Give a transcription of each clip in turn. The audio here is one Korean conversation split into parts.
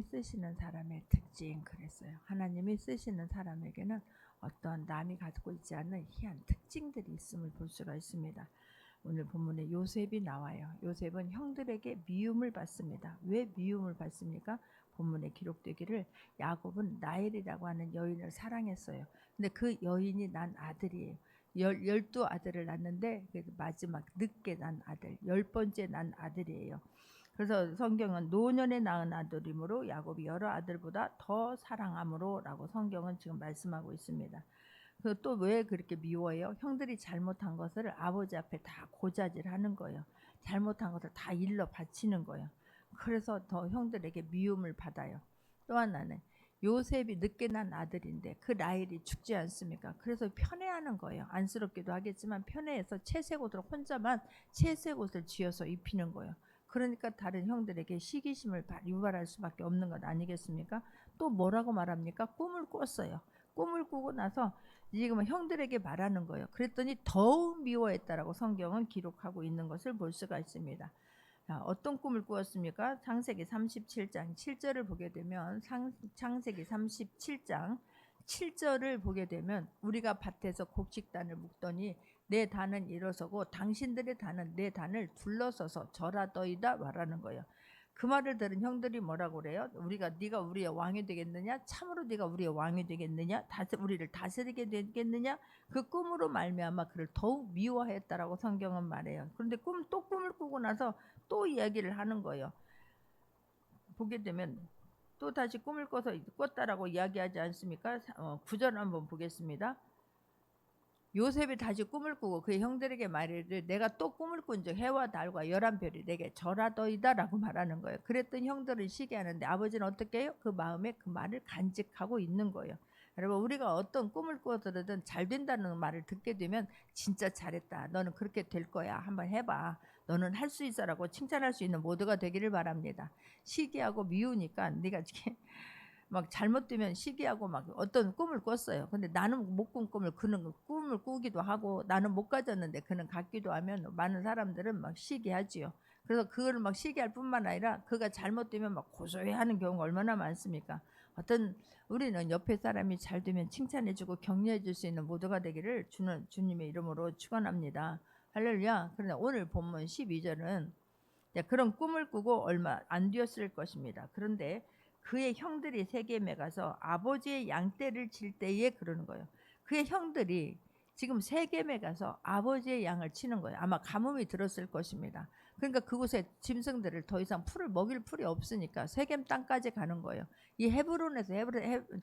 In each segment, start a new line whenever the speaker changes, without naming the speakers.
하나님이 쓰시는 사람의 특징 그랬어요. 하나님이 쓰시는 사람에게는 어떤 남이 가지고 있지 않는 희한 특징들이 있음을 볼 수가 있습니다. 오늘 본문에 요셉이 나와요. 요셉은 형들에게 미움을 받습니다. 왜 미움을 받습니까? 본문에 기록되기를 야곱은 라헬이라고 하는 여인을 사랑했어요. 근데 그 여인이 난 아들이에요. 12아들을 낳는데 마지막 늦게 난 아들, 10번째 난 아들이에요. 그래서 성경은 노년에 낳은 아들이므로 야곱이 여러 아들보다 더 사랑함으로 라고 성경은 지금 말씀하고 있습니다. 또 왜 그렇게 미워해요? 형들이 잘못한 것을 아버지 앞에 다 고자질하는 거예요. 잘못한 것을 다 일러 바치는 거예요. 그래서 더 형들에게 미움을 받아요. 또 하나는 요셉이 늦게 난 아들인데 그 라헬이 죽지 않습니까? 그래서 편애하는 거예요. 안쓰럽기도 하겠지만 편애해서 채색 옷을 혼자만 채색 옷을 지어서 입히는 거예요. 그러니까 다른 형들에게 시기심을 유발할 수밖에 없는 것 아니겠습니까? 또 뭐라고 말합니까? 꿈을 꿨어요. 꿈을 꾸고 나서 지금 형들에게 말하는 거예요. 그랬더니 더욱 미워했다라고 성경은 기록하고 있는 것을 볼 수가 있습니다. 자, 어떤 꿈을 꾸었습니까? 창세기 37장 7절을 보게 되면 창세기 37장 7절을 보게 되면 우리가 밭에서 곡식단을 묶더니 내 단은 일어서고 당신들의 단은 내 단을 둘러서서 절하더이다 말하는 거예요. 그 말을 들은 형들이 뭐라고 그래요? 네가 우리의 왕이 되겠느냐? 참으로 네가 우리의 왕이 되겠느냐? 우리를 다스리게 되겠느냐? 그 꿈으로 말미암아 그를 더욱 미워했다라고 성경은 말해요. 그런데 또 꿈을 꾸고 나서 또 이야기를 하는 거예요. 보게 되면 또 다시 꿈을 꿨다라고 이야기하지 않습니까? 9절 한번 보겠습니다. 요셉이 다시 꿈을 꾸고 그의 형들에게 말이르되 내가 또 꿈을 꾼즉 해와 달과 11별이 내게 절하더이다 라고 말하는 거예요. 그랬더니 형들은 시기하는데 아버지는 어떻게 해요? 그 마음에 그 말을 간직하고 있는 거예요. 여러분 우리가 어떤 꿈을 꾸어들든 잘 된다는 말을 듣게 되면 진짜 잘했다. 너는 그렇게 될 거야. 한번 해봐. 너는 할 수 있어 라고 칭찬할 수 있는 모두가 되기를 바랍니다. 시기하고 미우니까 네가 막 잘못되면 시기하고 막 어떤 꿈을 꿨어요. 근데 나는 못 꾼 꿈을 그는 꿈을 꾸기도 하고 나는 못 가졌는데 그는 갖기도 하면 많은 사람들은 막 시기하지요. 그래서 그걸 막 시기할 뿐만 아니라 그가 잘못되면 막 고소해하는 경우가 얼마나 많습니까? 우리는 옆에 사람이 잘 되면 칭찬해주고 격려해줄 수 있는 모두가 되기를 주님의 이름으로 축원합니다. 할렐루야. 그런데 오늘 본문 12절은 그런 꿈을 꾸고 얼마 안 되었을 것입니다. 그런데 그의 형들이 세겜에 가서 아버지의 양떼를 칠 때에 그러는 거예요. 그의 형들이 지금 세겜에 가서 아버지의 양을 치는 거예요. 아마 가뭄이 들었을 것입니다. 그러니까 그곳에 짐승들을 더 이상 풀을 먹일 풀이 없으니까 세겜 땅까지 가는 거예요. 이 헤브론에서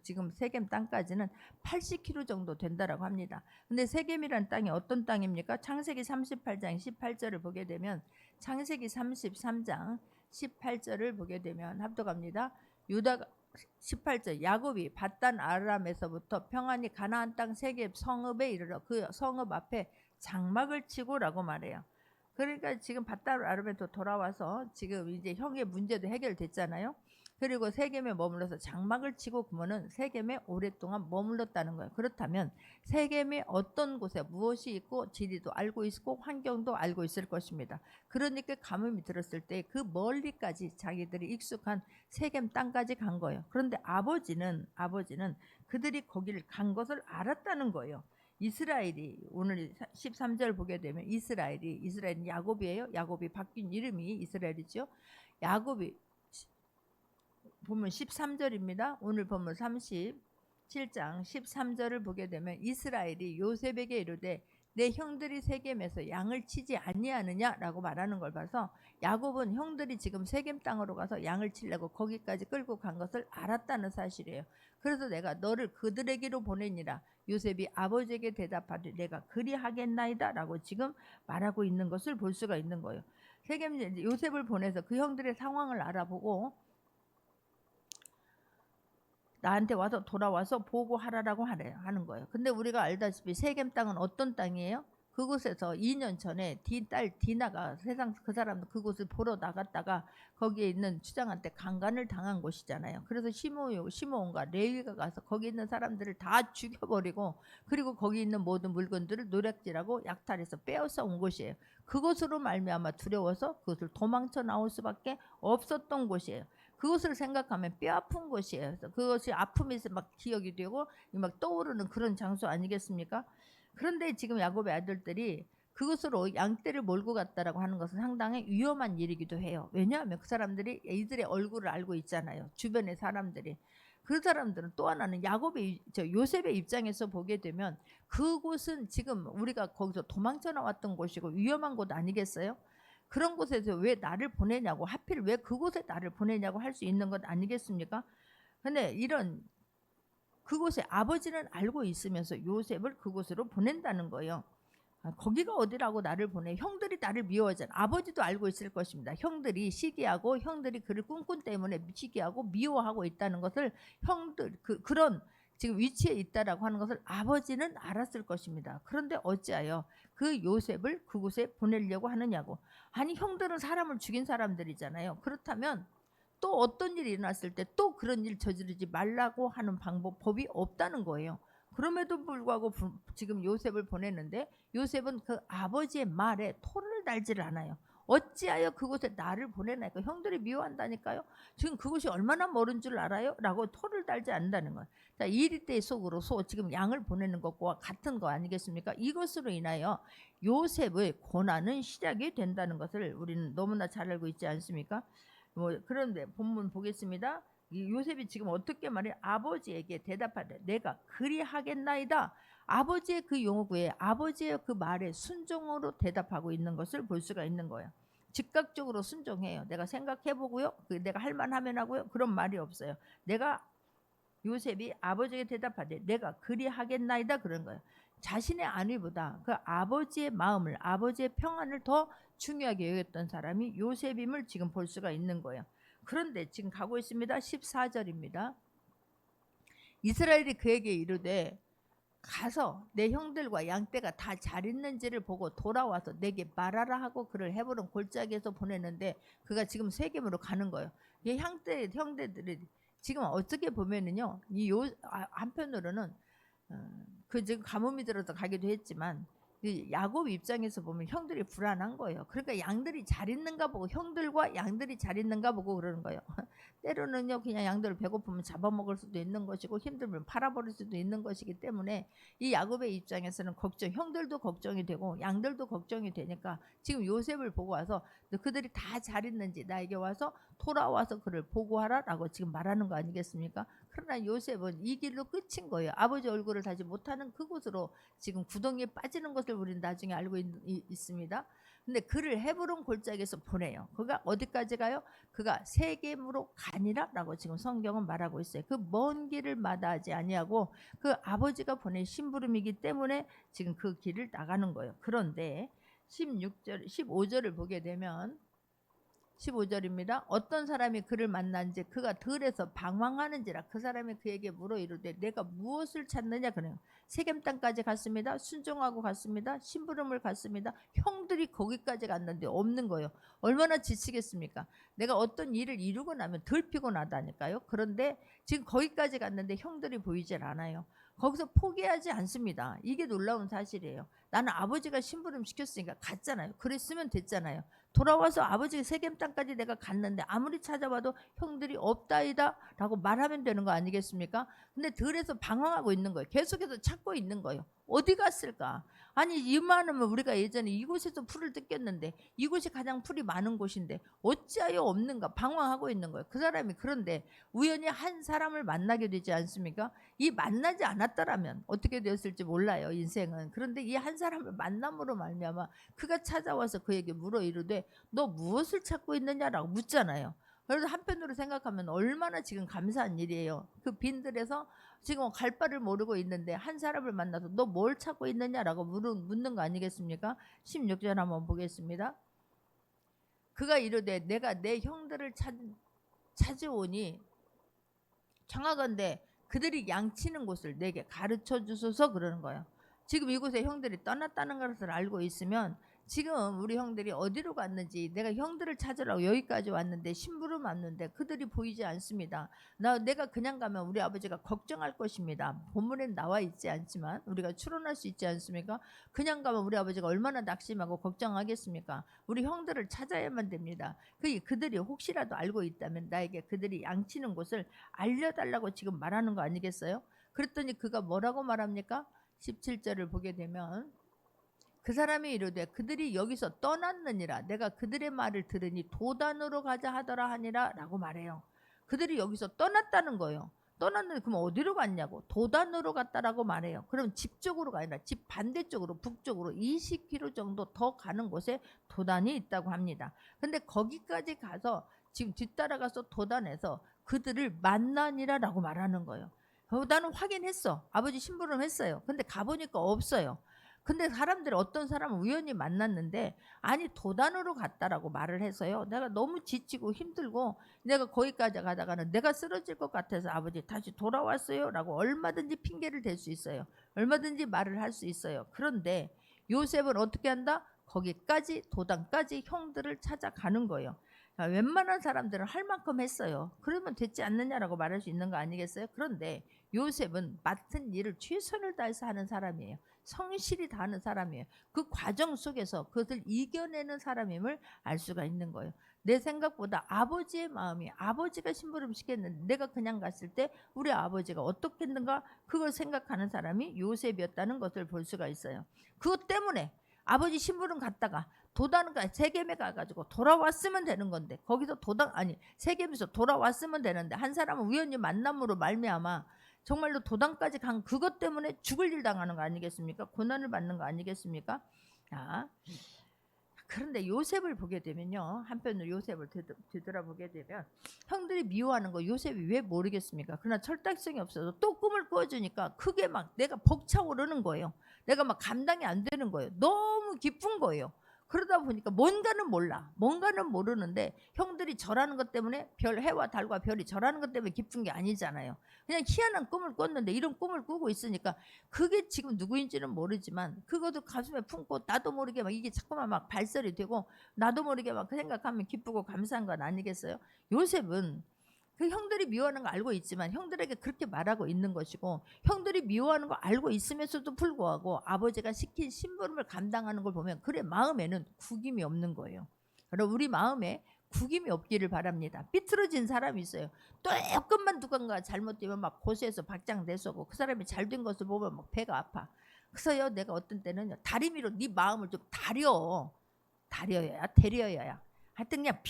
지금 세겜 땅까지는 80km 정도 된다라고 합니다. 근데 세겜이라는 땅이 어떤 땅입니까? 창세기 38장 18절을 보게 되면 창세기 33장 18절을 보게 되면 합독합니다. 유다가 18절 야곱이 밧단 아람에서부터 평안히 가나안 땅 세겜 성읍에 이르러 그 성읍 앞에 장막을 치고라고 말해요. 그러니까 지금 밧단 아람에서 돌아와서 지금 이제 형의 문제도 해결됐잖아요. 그리고 세겜에 머물러서 장막을 치고 그러면은 세겜에 오랫동안 머물렀다는 거예요. 그렇다면 세겜에 어떤 곳에 무엇이 있고 지리도 알고 있고 환경도 알고 있을 것입니다. 그러니까 가뭄이 들었을 때 그 멀리까지 자기들이 익숙한 세겜 땅까지 간 거예요. 그런데 아버지는 그들이 거기를 간 것을 알았다는 거예요. 이스라엘이 오늘 13절 보게 되면 이스라엘은 야곱이에요. 야곱이 바뀐 이름이 이스라엘이죠. 야곱이 보면 13절입니다. 오늘 보면 37장 13절을 보게 되면 이스라엘이 요셉에게 이르되 내 형들이 세겜에서 양을 치지 아니하느냐라고 말하는 걸 봐서 야곱은 형들이 지금 세겜 땅으로 가서 양을 치려고 거기까지 끌고 간 것을 알았다는 사실이에요. 그래서 내가 너를 그들에게로 보내니라. 요셉이 아버지에게 대답하되 내가 그리하겠나이다 라고 지금 말하고 있는 것을 볼 수가 있는 거예요. 세겜 요셉을 보내서 그 형들의 상황을 알아보고 나한테 와서 돌아와서 보고하라라고 하는 거예요. 근데 우리가 알다시피 세겜 땅은 어떤 땅이에요? 그곳에서 2년 전에 딸 디나가 세상 그 사람도 그곳을 보러 나갔다가 거기에 있는 추장한테 강간을 당한 곳이잖아요. 그래서 시므온과 레위가 가서 거기 있는 사람들을 다 죽여버리고 그리고 거기 있는 모든 물건들을 노략질하고 약탈해서 빼앗아 온 곳이에요. 그곳으로 말미암아 두려워서 그것을 도망쳐 나올 수밖에 없었던 곳이에요. 그것을 생각하면 뼈 아픈 곳이에요. 그래서 그것이 아픔이 막 기억이 되고 막 떠오르는 그런 장소 아니겠습니까? 그런데 지금 야곱의 아들들이 그것으로 양떼를 몰고 갔다라고 하는 것은 상당히 위험한 일이기도 해요. 왜냐하면 그 사람들이 이들의 얼굴을 알고 있잖아요. 주변의 사람들이. 그 사람들은 또 하나는 요셉의 입장에서 보게 되면 그곳은 지금 우리가 거기서 도망쳐 나왔던 곳이고 위험한 곳 아니겠어요? 그런 곳에서 왜 나를 보내냐고, 하필 왜 그곳에 나를 보내냐고 할 수 있는 것 아니겠습니까? 근데 그곳에 아버지는 알고 있으면서 요셉을 그곳으로 보낸다는 거예요. 거기가 어디라고 나를 보내? 형들이 나를 미워하잖아. 아버지도 알고 있을 것입니다. 형들이 시기하고 형들이 그를 꿈꾼 때문에 시기하고 미워하고 있다는 것을 형들 그런 지금 위치에 있다라고 하는 것을 아버지는 알았을 것입니다. 그런데 어찌하여 그 요셉을 그곳에 보내려고 하느냐고. 아니 형들은 사람을 죽인 사람들이잖아요. 그렇다면 또 어떤 일이 일어났을 때 또 그런 일 저지르지 말라고 하는 법이 없다는 거예요. 그럼에도 불구하고 지금 요셉을 보냈는데 요셉은 그 아버지의 말에 토를 달지를 않아요. 어찌하여 그곳에 나를 보내나니까 형들이 미워한다니까요. 지금 그곳이 얼마나 멀은 줄 알아요? 라고 토를 달지 않는다는 거예요. 자, 이리떼의 속으로 지금 양을 보내는 것과 같은 거 아니겠습니까? 이것으로 인하여 요셉의 고난은 시작이 된다는 것을 우리는 너무나 잘 알고 있지 않습니까? 그런데 본문 보겠습니다. 이 요셉이 지금 어떻게 말해? 아버지에게 대답하되 내가 그리하겠나이다. 아버지의 그 요구에, 아버지의 그 말에 순종으로 대답하고 있는 것을 볼 수가 있는 거예요. 즉각적으로 순종해요. 내가 생각해보고요. 내가 할 만하면 하고요. 그런 말이 없어요. 요셉이 아버지에게 대답하되 내가 그리하겠나이다 그런 거예요. 자신의 안위보다 그 아버지의 마음을, 아버지의 평안을 더 중요하게 여겼던 사람이 요셉임을 지금 볼 수가 있는 거예요. 그런데 지금 가고 있습니다. 14절입니다. 이스라엘이 그에게 이르되 가서 내 형들과 양떼가 다 잘 있는지를 보고 돌아와서 내게 말하라 하고 그를 헤브론 골짜기에서 보내는데 그가 지금 세겜으로 가는 거예요. 이 형제들이 지금 어떻게 보면은요, 한편으로는 그 지금 가뭄이 들어서 가기도 했지만 야곱 입장에서 보면 형들이 불안한 거예요. 그러니까 양들이 잘 있는가 보고, 형들과 양들이 잘 있는가 보고 그러는 거예요. 때로는요 그냥 양들을 배고프면 잡아먹을 수도 있는 것이고 힘들면 팔아버릴 수도 있는 것이기 때문에 이 야곱의 입장에서는 형들도 걱정이 되고 양들도 걱정이 되니까 지금 요셉을 보고 와서 그들이 다 잘 있는지 나에게 와서 돌아와서 그를 보고하라 라고 지금 말하는 거 아니겠습니까? 그러나 요셉은 이 길로 끝인 거예요. 아버지 얼굴을 다시 못하는 그곳으로 지금 구덩이에 빠지는 것을 우리는 나중에 알고 있습니다. 근데 그를 헤브론 골짜기에서 보내요. 그가 어디까지 가요? 그가 세겜으로 가니라라고 지금 성경은 말하고 있어요. 그 먼 길을 마다하지 아니하고 그 아버지가 보낸 심부름이기 때문에 지금 그 길을 나가는 거예요. 그런데 15절을 보게 되면 15절입니다. 어떤 사람이 그를 만난지 그가 들에서 방황하는지라 그 사람이 그에게 물어 이르되 내가 무엇을 찾느냐 그래요. 세겜 땅까지 갔습니다. 순종하고 갔습니다. 심부름을 갔습니다. 형들이 거기까지 갔는데 없는 거예요. 얼마나 지치겠습니까? 내가 어떤 일을 이루고 나면 덜 피곤하다니까요. 그런데 지금 거기까지 갔는데 형들이 보이질 않아요. 거기서 포기하지 않습니다. 이게 놀라운 사실이에요. 나는 아버지가 심부름 시켰으니까 갔잖아요. 그랬으면 됐잖아요. 돌아와서 아버지 세겜 땅까지 내가 갔는데 아무리 찾아봐도 형들이 없다이다 라고 말하면 되는 거 아니겠습니까? 근데 들에서 방황하고 있는 거예요. 계속해서 찾고 있는 거예요. 어디 갔을까? 아니 이만하면 우리가 예전에 이곳에서 풀을 뜯겼는데 이곳이 가장 풀이 많은 곳인데 어찌하여 없는가 방황하고 있는 거예요. 그 사람이 그런데 우연히 한 사람을 만나게 되지 않습니까? 이 만나지 않았더라면 어떻게 되었을지 몰라요, 인생은. 그런데 이 한 사람을 만남으로 말미암아 그가 찾아와서 그에게 물어 이르되 너 무엇을 찾고 있느냐라고 묻잖아요. 그래서 한편으로 생각하면 얼마나 지금 감사한 일이에요. 그 빈들에서 지금 갈 바를 모르고 있는데 한 사람을 만나서 너 뭘 찾고 있느냐라고 묻는 거 아니겠습니까? 16절 한번 보겠습니다. 그가 이르되 내가 내 형들을 찾으오니 청하건대 그들이 양치는 곳을 내게 가르쳐 주소서 그러는 거예요. 지금 이곳에 형들이 떠났다는 것을 알고 있으면 지금 우리 형들이 어디로 갔는지, 내가 형들을 찾으라고 여기까지 왔는데 심부름 왔는데 그들이 보이지 않습니다. 내가 그냥 가면 우리 아버지가 걱정할 것입니다. 본문엔 나와 있지 않지만 우리가 추론할 수 있지 않습니까? 그냥 가면 우리 아버지가 얼마나 낙심하고 걱정하겠습니까? 우리 형들을 찾아야만 됩니다. 그들이 혹시라도 알고 있다면 나에게 그들이 양치는 곳을 알려달라고 지금 말하는 거 아니겠어요? 그랬더니 그가 뭐라고 말합니까? 17절을 보게 되면 그 사람이 이르되 그들이 여기서 떠났느니라. 내가 그들의 말을 들으니 도단으로 가자 하더라 하니라 라고 말해요. 그들이 여기서 떠났다는 거예요. 떠났는데 그럼 어디로 갔냐고. 도단으로 갔다라고 말해요. 그럼 집 쪽으로 가 아니라 집 반대쪽으로 북쪽으로 20km 정도 더 가는 곳에 도단이 있다고 합니다. 근데 거기까지 가서 지금 뒤따라가서 도단에서 그들을 만나니라 라고 말하는 거예요. 나는 확인했어. 아버지 심부름 했어요. 근데 가보니까 없어요. 근데 사람들이 어떤 사람을 우연히 만났는데 아니 도단으로 갔다라고 말을 해서요. 내가 너무 지치고 힘들고 내가 거기까지 가다가는 내가 쓰러질 것 같아서 아버지 다시 돌아왔어요 라고 얼마든지 핑계를 댈 수 있어요. 얼마든지 말을 할 수 있어요. 그런데 요셉은 어떻게 한다? 거기까지 도단까지 형들을 찾아가는 거예요. 웬만한 사람들은 할 만큼 했어요. 그러면 됐지 않느냐라고 말할 수 있는 거 아니겠어요? 그런데 요셉은 맡은 일을 최선을 다해서 하는 사람이에요. 성실히 다하는 사람이에요. 그 과정 속에서 그것을 이겨내는 사람임을 알 수가 있는 거예요. 내 생각보다 아버지의 마음이, 아버지가 심부름 시켰는데 내가 그냥 갔을 때 우리 아버지가 어떻겠는가, 그걸 생각하는 사람이 요셉이었다는 것을 볼 수가 있어요. 그것 때문에 아버지 심부름 갔다가 도단가 세겜에 가가지고 돌아왔으면 되는 건데, 거기서 세겜에서 돌아왔으면 되는데 한 사람은 우연히 만남으로 말미암아 정말로 도단까지 간 그것 때문에 죽을 일 당하는 거 아니겠습니까? 고난을 받는 거 아니겠습니까? 그런데 요셉을 보게 되면요, 한편으로 요셉을 뒤돌아보게 되면 형들이 미워하는 거 요셉이 왜 모르겠습니까? 그러나 철딱성이 없어서 또 꿈을 꾸어주니까 그게 막 내가 벅차오르는 거예요. 내가 막 감당이 안 되는 거예요. 너무 기쁜 거예요. 그러다 보니까 뭔가는 몰라. 뭔가는 모르는데 형들이 절하는 것 때문에 해와 달과 별이 절하는 것 때문에 기쁜 게 아니잖아요. 그냥 희한한 꿈을 꿨는데 이런 꿈을 꾸고 있으니까 그게 지금 누구인지는 모르지만 그것도 가슴에 품고 나도 모르게 막 이게 자꾸만 막 발설이 되고 나도 모르게 막 그 생각하면 기쁘고 감사한 건 아니겠어요? 요셉은 그 형들이 미워하는 거 알고 있지만 형들에게 그렇게 말하고 있는 것이고, 형들이 미워하는 거 알고 있음에서도 불구하고 아버지가 시킨 심부름을 감당하는 걸 보면 그의 마음에는 구김이 없는 거예요. 그럼 우리 마음에 구김이 없기를 바랍니다. 삐뚤어진 사람이 있어요. 조금만 누군가 잘못되면 막 고소해서 박장대소고, 그 사람이 잘된 것을 보면 막 배가 아파. 그래서요, 내가 어떤 때는요, 다리미로 네 마음을 좀 데려야 하여튼 그냥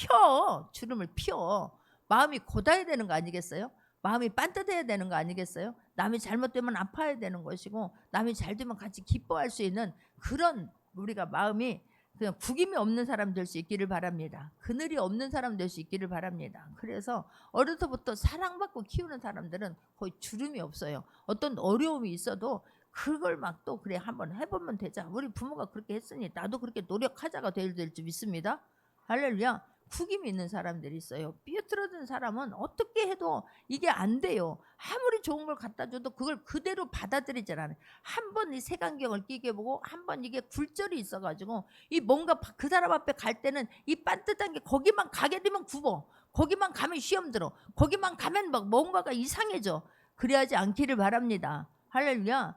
주름을 펴. 마음이 곧아야 되는 거 아니겠어요? 마음이 반듯해야 되는 거 아니겠어요? 남이 잘못되면 아파야 되는 것이고, 남이 잘되면 같이 기뻐할 수 있는 그런 우리가 마음이 그냥 구김이 없는 사람 될 수 있기를 바랍니다. 그늘이 없는 사람 될 수 있기를 바랍니다. 그래서 어려서부터 사랑받고 키우는 사람들은 거의 주름이 없어요. 어떤 어려움이 있어도 그걸 막 또 그래 한번 해보면 되자. 우리 부모가 그렇게 했으니 나도 그렇게 노력하자가 될 줄 믿습니다. 할렐루야. 구김이 있는 사람들이 있어요. 삐뚤어진 사람은 어떻게 해도 이게 안 돼요. 아무리 좋은 걸 갖다 줘도 그걸 그대로 받아들이질 않아요. 한번 이 색안경을 끼게 보고 한번 이게 굴절이 있어가지고 이 뭔가 그 사람 앞에 갈 때는 이 반듯한 게 거기만 가게 되면 굽어. 거기만 가면 시험 들어. 거기만 가면 막 뭔가가 이상해져. 그래야지 않기를 바랍니다. 할렐루야.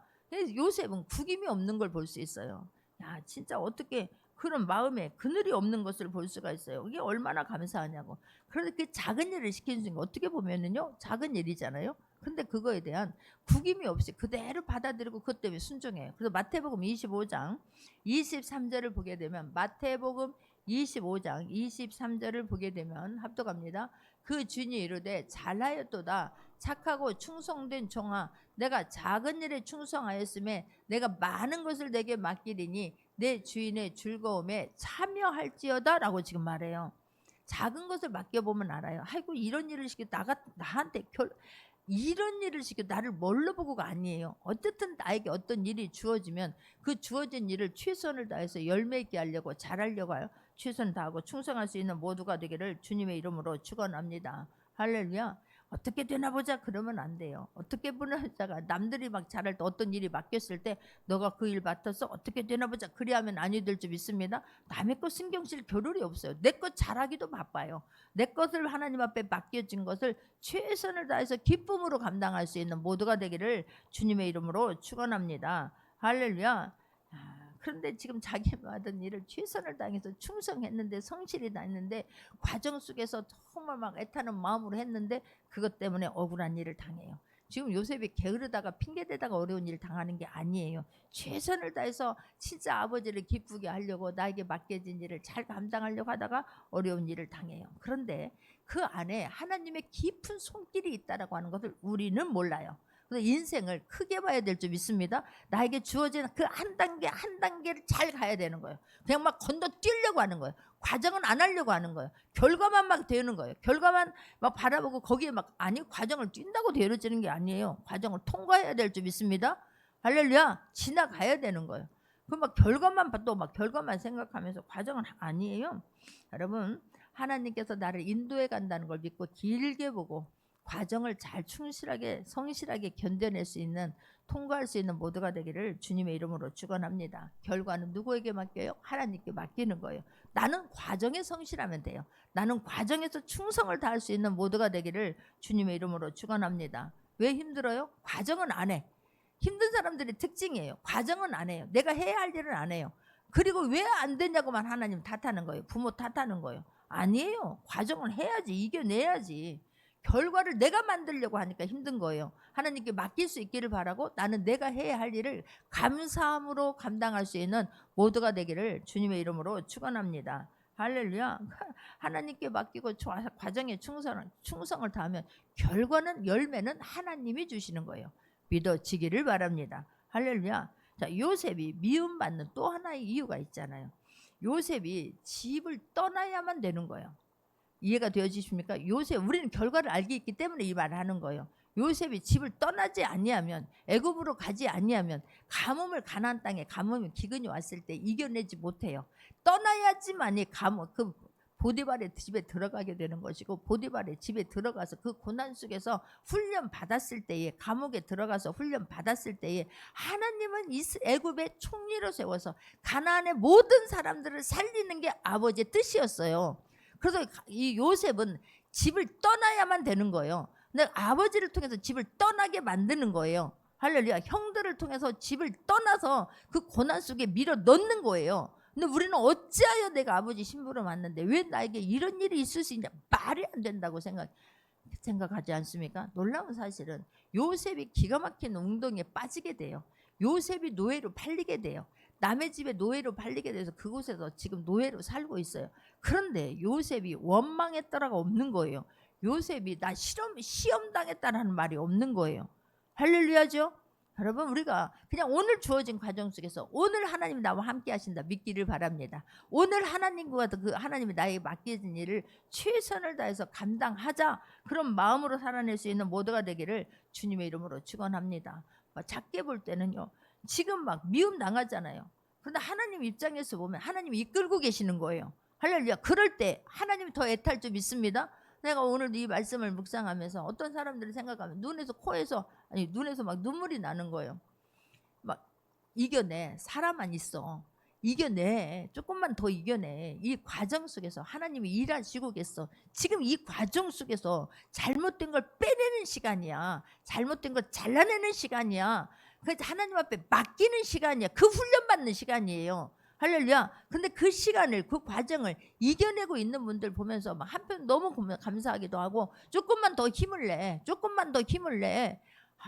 요셉은 구김이 없는 걸 볼 수 있어요. 야, 진짜 어떻게 그런 마음에 그늘이 없는 것을 볼 수가 있어요. 이게 얼마나 감사하냐고. 그런데 그 작은 일을 시키는 게 어떻게 보면은요, 작은 일이잖아요. 근데 그거에 대한 구김이 없이 그대로 받아들이고 그것 때문에 순종해요. 그래서 마태복음 25장 23절을 보게 되면, 마태복음 25장 23절을 보게 되면 합독합니다. 그 주인이 이르되 잘하였도다 착하고 충성된 종아, 내가 작은 일에 충성하였음에 내가 많은 것을 내게 맡기리니 내 주인의 즐거움에 참여할지어다 라고 지금 말해요. 작은 것을 맡겨보면 알아요. 아이고 이런 일을 시켜 나한테 이런 일을 시켜 나를 뭘로 보고가 아니에요. 어쨌든 나에게 어떤 일이 주어지면 그 주어진 일을 최선을 다해서 열매 있게 하려고 잘하려고 해요. 최선을 다하고 충성할 수 있는 모두가 되기를 주님의 이름으로 축원합니다. 할렐루야. 어떻게 되나 보자 그러면 안 돼요. 어떻게 보자가 남들이 막 잘할 때 어떤 일이 맡겼을 때 너가 그 일 맡아서 어떻게 되나 보자 그리 하면 아니 될 줄 믿습니다. 남의 것 신경 쓸 겨를이 없어요. 내 것 잘하기도 바빠요. 내 것을 하나님 앞에 맡겨진 것을 최선을 다해서 기쁨으로 감당할 수 있는 모두가 되기를 주님의 이름으로 축원합니다. 할렐루야. 그런데 지금 자기 받은 일을 최선을 다해서 충성했는데 성실히 다했는데 과정 속에서 정말 막 애타는 마음으로 했는데 그것 때문에 억울한 일을 당해요. 지금 요셉이 게으르다가 핑계대다가 어려운 일을 당하는 게 아니에요. 최선을 다해서 진짜 아버지를 기쁘게 하려고 나에게 맡겨진 일을 잘 감당하려고 하다가 어려운 일을 당해요. 그런데 그 안에 하나님의 깊은 손길이 있다라고 하는 것을 우리는 몰라요. 그래서 인생을 크게 봐야 될 줄 믿습니다. 나에게 주어진 그 한 단계 한 단계를 잘 가야 되는 거예요. 그냥 막 건너뛰려고 하는 거예요. 과정은 안 하려고 하는 거예요. 결과만 막 되는 거예요. 결과만 막 바라보고 거기에 막 아니 과정을 뛴다고 되어지는 게 아니에요. 과정을 통과해야 될 줄 믿습니다. 할렐루야. 지나가야 되는 거예요. 그럼 막 결과만 봐도 막 결과만 생각하면서 과정은 아니에요. 여러분 하나님께서 나를 인도해 간다는 걸 믿고 길게 보고 과정을 잘 충실하게 성실하게 견뎌낼 수 있는 통과할 수 있는 모두가 되기를 주님의 이름으로 축원합니다. 결과는 누구에게 맡겨요? 하나님께 맡기는 거예요. 나는 과정에 성실하면 돼요. 나는 과정에서 충성을 다할 수 있는 모두가 되기를 주님의 이름으로 축원합니다. 왜 힘들어요? 과정은 안 해. 힘든 사람들의 특징이에요. 과정은 안 해요. 내가 해야 할 일은 안 해요. 그리고 왜 안 되냐고만 하나님 탓하는 거예요. 부모 탓하는 거예요. 아니에요. 과정은 해야지. 이겨내야지. 결과를 내가 만들려고 하니까 힘든 거예요. 하나님께 맡길 수 있기를 바라고 나는 내가 해야 할 일을 감사함으로 감당할 수 있는 모두가 되기를 주님의 이름으로 축원합니다. 할렐루야. 하나님께 맡기고 과정에 충성을 다하면 결과는 열매는 하나님이 주시는 거예요. 믿어지기를 바랍니다. 할렐루야. 자, 요셉이 미움받는 또 하나의 이유가 있잖아요. 요셉이 집을 떠나야만 되는 거예요. 이해가 되어지십니까? 요셉, 우리는 결과를 알기 있기 때문에 이 말을 하는 거예요. 요셉이 집을 떠나지 아니하면, 애굽으로 가지 아니하면 가뭄을 가나안 땅에 가뭄이 기근이 왔을 때 이겨내지 못해요. 떠나야지만이 그 보디발의 집에 들어가게 되는 것이고, 보디발의 집에 들어가서 그 고난 속에서 훈련 받았을 때에, 감옥에 들어가서 훈련 받았을 때에 하나님은 애굽의 총리로 세워서 가나안의 모든 사람들을 살리는 게 아버지의 뜻이었어요. 그래서 이 요셉은 집을 떠나야만 되는 거예요. 근데 아버지를 통해서 집을 떠나게 만드는 거예요. 할렐루야. 형들을 통해서 집을 떠나서 그 고난 속에 밀어 넣는 거예요. 근데 우리는 어찌하여 내가 아버지 신부로 만났는데 왜 나에게 이런 일이 있을 수 있냐. 말이 안 된다고 생각하지 않습니까? 놀라운 사실은 요셉이 기가 막힌 운동에 빠지게 돼요. 요셉이 노예로 팔리게 돼요. 남의 집에 노예로 팔리게 돼서 그곳에서 지금 노예로 살고 있어요. 그런데 요셉이 원망했다라가 없는 거예요. 요셉이 나 시험 당했다라는 말이 없는 거예요. 할렐루야죠. 여러분 우리가 그냥 오늘 주어진 과정 속에서 오늘 하나님이 나와 함께 하신다 믿기를 바랍니다. 오늘 하나님과 그 하나님이 나에게 맡겨진 일을 최선을 다해서 감당하자 그런 마음으로 살아낼 수 있는 모두가 되기를 주님의 이름으로 축원합니다. 작게 볼 때는요. 지금 막 미움 당하잖아요. 그런데 하나님 입장에서 보면 하나님이 이끌고 계시는 거예요. 할렐루야. 그럴 때 하나님이 더 애탈 줄 믿습니다. 내가 오늘 이 말씀을 묵상하면서 어떤 사람들을 생각하면 눈에서 막 눈물이 나는 거예요. 막 이겨내. 사람만 있어. 이겨내. 조금만 더 이겨내. 이 과정 속에서 하나님이 일하시고겠어. 지금 이 과정 속에서 잘못된 걸 빼내는 시간이야. 잘못된 걸 잘라내는 시간이야. 그래서 하나님 앞에 맡기는 시간이야. 그 훈련받는 시간이에요. 할렐루야. 근데 그 시간을 그 과정을 이겨내고 있는 분들 보면서 막 한편 너무 감사하기도 하고 조금만 더 힘을 내. 조금만 더 힘을 내.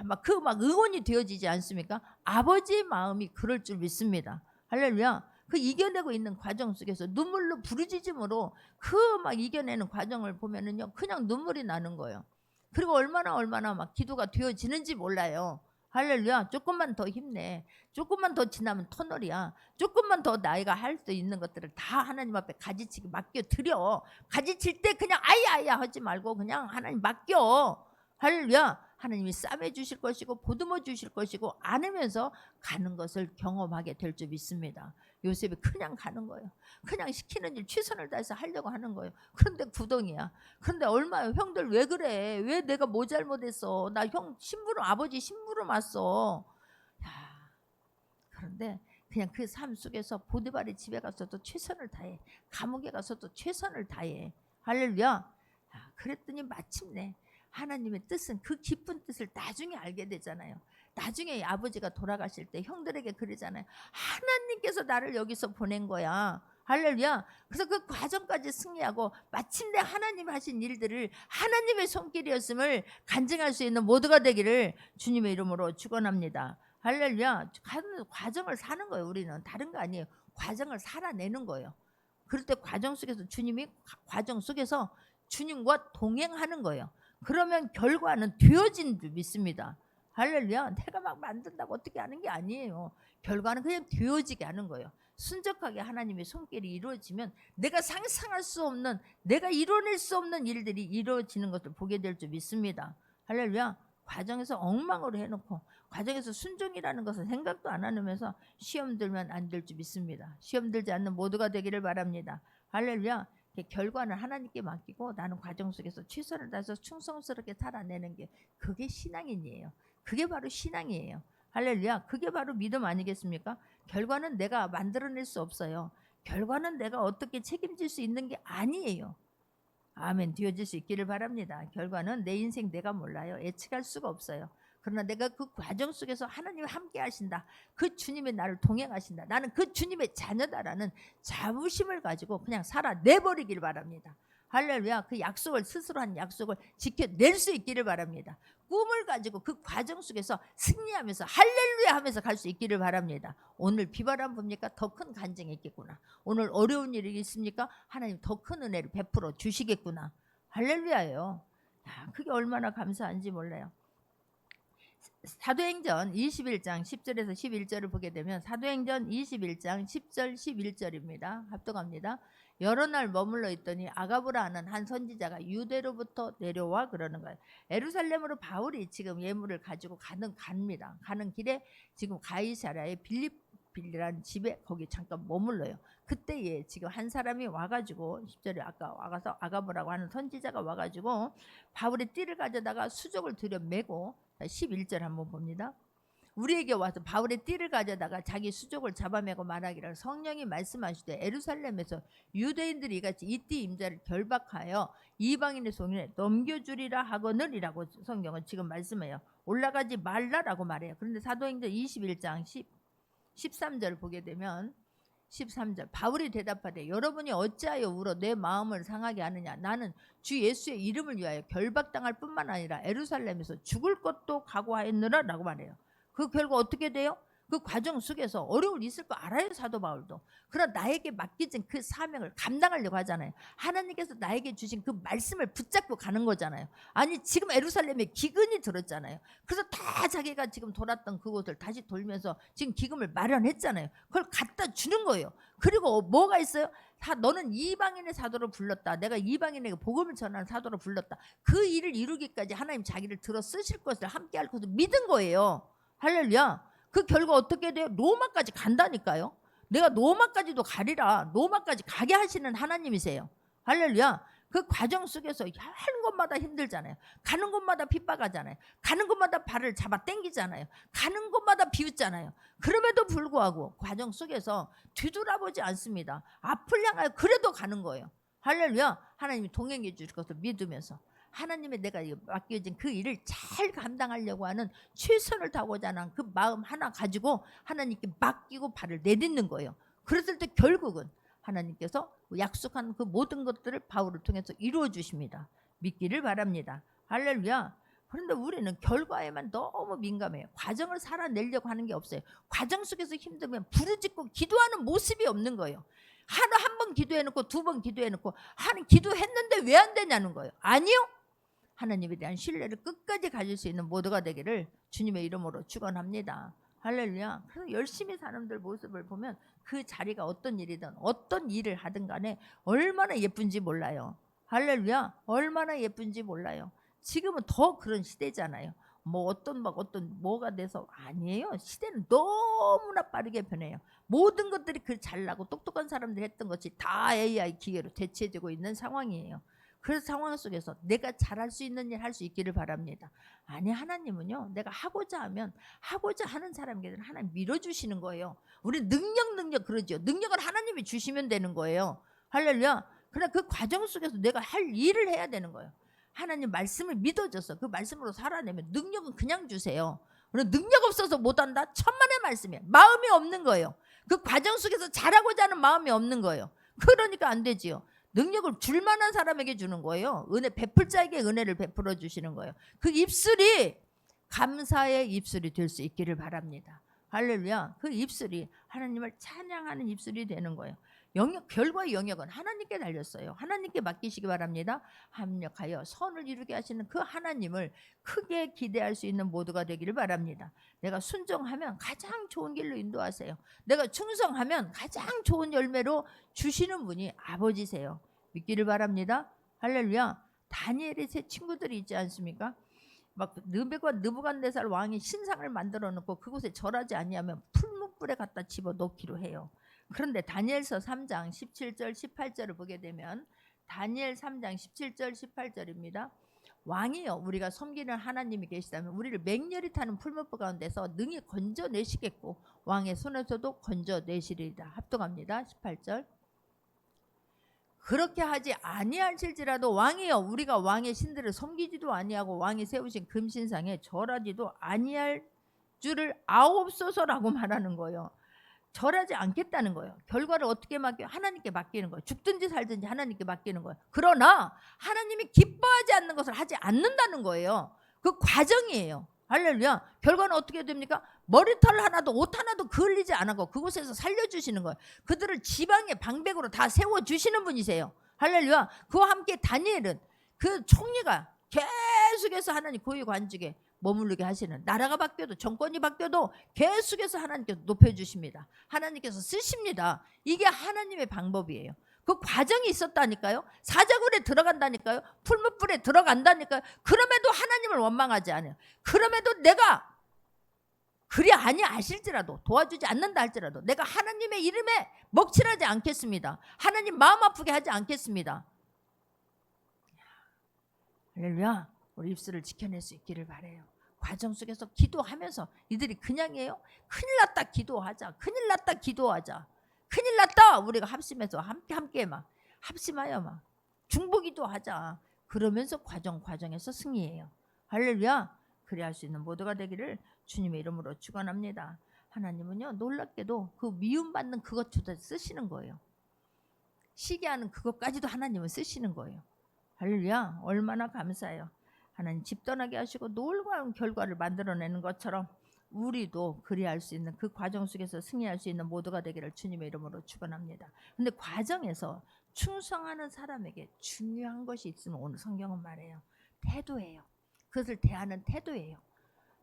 막 응원이 되어지지 않습니까? 아버지의 마음이 그럴 줄 믿습니다. 할렐루야. 그 이겨내고 있는 과정 속에서 눈물로 부르짖음으로 그 막 이겨내는 과정을 보면은요. 그냥 눈물이 나는 거예요. 그리고 얼마나 막 기도가 되어지는지 몰라요. 할렐루야. 조금만 더 힘내. 조금만 더 지나면 터널이야. 조금만 더 나이가 할 수 있는 것들을 다 하나님 앞에 가지치기 맡겨드려. 가지칠 때 그냥 아야 하지 말고 그냥 하나님 맡겨. 할렐루야. 하나님이 쌈해 주실 것이고 보듬어 주실 것이고 안으면서 가는 것을 경험하게 될 줄 믿습니다. 요셉이 그냥 가는 거예요. 그냥 시키는 일 최선을 다해서 하려고 하는 거예요. 그런데 구덩이야. 그런데 얼마요? 형들 왜 그래? 왜 내가 뭐 잘못했어? 나 형 심부름 아버지 심부름 왔어. 야, 그런데 그냥 그 삶 속에서 보디발의 집에 가서도 최선을 다해. 감옥에 가서도 최선을 다해. 할렐루야. 그랬더니 마침내 하나님의 뜻은 그 깊은 뜻을 나중에 알게 되잖아요. 나중에 아버지가 돌아가실 때 형들에게 그러잖아요. 하나님께서 나를 여기서 보낸 거야. 할렐루야. 그래서 그 과정까지 승리하고 마침내 하나님 하신 일들을 하나님의 손길이었음을 간증할 수 있는 모두가 되기를 주님의 이름으로 축원합니다. 할렐루야. 과정을 사는 거예요. 우리는 다른 거 아니에요. 과정을 살아내는 거예요. 그럴 때 과정 속에서 주님이 과정 속에서 주님과 동행하는 거예요. 그러면 결과는 되어진 줄 믿습니다. 할렐루야. 내가 막 만든다고 어떻게 하는 게 아니에요. 결과는 그냥 되어지게 하는 거예요. 순적하게 하나님의 손길이 이루어지면 내가 상상할 수 없는, 내가 이뤄낼 수 없는 일들이 이루어지는 것을 보게 될 줄 믿습니다. 할렐루야. 과정에서 엉망으로 해놓고 과정에서 순종이라는 것을 생각도 안 하면서 시험 들면 안 될 줄 믿습니다. 시험 들지 않는 모두가 되기를 바랍니다. 할렐루야. 결과는 하나님께 맡기고 나는 과정 속에서 최선을 다해서 충성스럽게 살아내는 게 그게 신앙인이에요. 그게 바로 신앙이에요. 할렐루야. 그게 바로 믿음 아니겠습니까? 결과는 내가 만들어낼 수 없어요. 결과는 내가 어떻게 책임질 수 있는 게 아니에요. 아멘. 되어질 수 있기를 바랍니다. 결과는 내 인생 내가 몰라요. 예측할 수가 없어요. 그러나 내가 그 과정 속에서 하나님이 함께 하신다. 그 주님이 나를 동행하신다. 나는 그 주님의 자녀다라는 자부심을 가지고 그냥 살아내버리길 바랍니다. 할렐루야. 그 약속을 스스로 한 약속을 지켜낼 수 있기를 바랍니다. 꿈을 가지고 그 과정 속에서 승리하면서 할렐루야 하면서 갈 수 있기를 바랍니다. 오늘 비바람 봅니까? 더 큰 간증이 있겠구나. 오늘 어려운 일이 있습니까? 하나님 더 큰 은혜를 베풀어 주시겠구나. 할렐루야예요. 그게 얼마나 감사한지 몰라요. 사도행전 21장 10절에서 11절을 보게 되면 사도행전 21장 10절 11절입니다. 합독합니다. 여러 날 머물러 있더니 아가보라 하는 한 선지자가 유대로부터 내려와 그러는 거예요. 예루살렘으로 바울이 지금 예물을 가지고 갑니다. 가는 길에 지금 가이사랴의 빌립이라는 집에 거기 잠깐 머물러요. 그때에 지금 한 사람이 와가지고 10절에 아까 와가서 아가보라고 하는 선지자가 와가지고 바울의 띠를 가져다가 수족을 들여 메고 11절 한번 봅니다. 우리에게 와서 바울의 띠를 가져다가 자기 수족을 잡아매고 말하기를 성령이 말씀하시되 예루살렘에서 유대인들이 이같이 이 띠 임자를 결박하여 이방인의 손에 넘겨주리라 하거늘이라고 성경은 지금 말씀해요. 올라가지 말라라고 말해요. 그런데 사도행전 21장 13절 보게 되면 13절 바울이 대답하되 여러분이 어찌하여 울어 내 마음을 상하게 하느냐. 나는 주 예수의 이름을 위하여 결박당할 뿐만 아니라 예루살렘에서 죽을 것도 각오하였느라 라고 말해요. 그 결과 어떻게 돼요? 그 과정 속에서 어려움이 있을 거 알아요. 사도 바울도. 그러나 나에게 맡겨진 그 사명을 감당하려고 하잖아요. 하나님께서 나에게 주신 그 말씀을 붙잡고 가는 거잖아요. 아니 지금 예루살렘에 기근이 들었잖아요. 그래서 다 자기가 지금 돌았던 그곳을 다시 돌면서 지금 기금을 마련했잖아요. 그걸 갖다 주는 거예요. 그리고 뭐가 있어요? 너는 이방인의 사도로 불렀다. 내가 이방인에게 복음을 전하는 사도로 불렀다. 그 일을 이루기까지 하나님 자기를 들어 쓰실 것을 함께 할 것을 믿은 거예요. 할렐루야. 그 결과 어떻게 돼요? 로마까지 간다니까요. 내가 로마까지도 가리라. 로마까지 가게 하시는 하나님이세요. 할렐루야. 그 과정 속에서 하는 것마다 힘들잖아요. 가는 곳마다 핍박하잖아요. 가는 곳마다 발을 잡아 당기잖아요. 가는 곳마다 비웃잖아요. 그럼에도 불구하고 과정 속에서 뒤돌아보지 않습니다. 앞을 향하여 그래도 가는 거예요. 할렐루야. 하나님이 동행해 주실 것을 믿으면서 하나님의 내가 맡겨진 그 일을 잘 감당하려고 하는 최선을 다하고자 하는 그 마음 하나 가지고 하나님께 맡기고 발을 내딛는 거예요. 그랬을 때 결국은 하나님께서 약속한 그 모든 것들을 바울을 통해서 이루어 주십니다. 믿기를 바랍니다. 할렐루야. 그런데 우리는 결과에만 너무 민감해요. 과정을 살아내려고 하는 게 없어요. 과정 속에서 힘들면 부르짖고 기도하는 모습이 없는 거예요. 하루 한 번 기도해놓고 두 번 기도해놓고 하는 기도했는데 왜 안 되냐는 거예요. 아니요. 하나님에 대한 신뢰를 끝까지 가질 수 있는 모두가 되기를 주님의 이름으로 축원합니다. 할렐루야. 그래서 열심히 사람들 모습을 보면 그 자리가 어떤 일이든 어떤 일을 하든 간에 얼마나 예쁜지 몰라요. 할렐루야. 얼마나 예쁜지 몰라요. 지금은 더 그런 시대잖아요. 뭐 어떤 뭐가 돼서 아니에요. 시대는 너무나 빠르게 변해요. 모든 것들이 그 잘나고 똑똑한 사람들이 했던 것이 다 AI 기계로 대체되고 있는 상황이에요. 그래서 상황 속에서 내가 잘할 수 있는 일 할 수 있기를 바랍니다. 아니, 하나님은요, 내가 하고자 하면 하고자 하는 사람에게는 하나님 밀어주시는 거예요. 우리 능력 그러죠. 능력을 하나님이 주시면 되는 거예요. 할렐루야. 그러나 그 과정 속에서 내가 할 일을 해야 되는 거예요. 하나님 말씀을 믿어줘서 그 말씀으로 살아내면 능력은 그냥 주세요. 그리고 능력 없어서 못한다? 천만의 말씀이에요. 마음이 없는 거예요. 그 과정 속에서 잘하고자 하는 마음이 없는 거예요. 그러니까 안 되지요. 능력을 줄 만한 사람에게 주는 거예요. 은혜 베풀 자에게 은혜를 베풀어 주시는 거예요. 그 입술이 감사의 입술이 될 수 있기를 바랍니다. 할렐루야. 그 입술이 하나님을 찬양하는 입술이 되는 거예요. 결과의 영역은 하나님께 달렸어요. 하나님께 맡기시기 바랍니다. 합력하여 선을 이루게 하시는 그 하나님을 크게 기대할 수 있는 모두가 되기를 바랍니다. 내가 순종하면 가장 좋은 길로 인도하세요. 내가 충성하면 가장 좋은 열매로 주시는 분이 아버지세요. 믿기를 바랍니다. 할렐루야. 다니엘의 세 친구들이 있지 않습니까? 막 느부갓네살 왕이 신상을 만들어 놓고 그곳에 절하지 아니하면 풀무불에 갖다 집어넣기로 해요. 그런데 다니엘서 3장 17절 18절을 보게 되면 다니엘 3장 17절 18절입니다. 왕이요, 우리가 섬기는 하나님이 계시다면 우리를 맹렬히 타는 풀무불 가운데서 능히 건져내시겠고 왕의 손에서도 건져내시리이다. 합독합니다. 18절. 그렇게 하지 아니하실지라도 왕이여, 우리가 왕의 신들을 섬기지도 아니하고 왕이 세우신 금신상에 절하지도 아니할 줄을 아옵소서라고 말하는 거예요. 절하지 않겠다는 거예요. 결과를 어떻게 맡겨? 하나님께 맡기는 거예요. 죽든지 살든지 하나님께 맡기는 거예요. 그러나 하나님이 기뻐하지 않는 것을 하지 않는다는 거예요. 그 과정이에요. 할렐루야. 결과는 어떻게 됩니까? 머리털 하나도 옷 하나도 그을리지 않고 그곳에서 살려주시는 거예요. 그들을 지방의 방백으로 다 세워주시는 분이세요. 할렐루야. 그와 함께 다니엘은 그 총리가 계속해서 하나님 고위 관직에 머무르게 하시는, 나라가 바뀌어도 정권이 바뀌어도 계속해서 하나님께서 높여주십니다. 하나님께서 쓰십니다. 이게 하나님의 방법이에요. 그 과정이 있었다니까요. 사자굴에 들어간다니까요. 풀무불에 들어간다니까요. 그럼에도 하나님을 원망하지 않아요. 그럼에도 내가 그리 아니하실지라도 도와주지 않는다 할지라도 내가 하나님의 이름에 먹칠하지 않겠습니다. 하나님 마음 아프게 하지 않겠습니다. 할렐루야. 우리 입술을 지켜낼 수 있기를 바라요. 과정 속에서 기도하면서 이들이 그냥이에요? 큰일 났다 기도하자. 큰일 났다 기도하자. 큰일 났다 우리가 합심해서 함께 막 합심하여 막 중보기도 하자. 그러면서 과정에서 승리해요. 할렐루야. 그래야 할 수 있는 모두가 되기를 주님의 이름으로 축원합니다. 하나님은요, 놀랍게도 그 미움받는 그것조차 쓰시는 거예요. 시기하는 그것까지도 하나님은 쓰시는 거예요. 할렐루야. 얼마나 감사해요. 하나님 집 떠나게 하시고 놀라운 결과를 만들어내는 것처럼 우리도 그리할 수 있는 그 과정 속에서 승리할 수 있는 모두가 되기를 주님의 이름으로 축원합니다. 근데 과정에서 충성하는 사람에게 중요한 것이 있으면 오늘 성경은 말해요. 태도예요. 그것을 대하는 태도예요.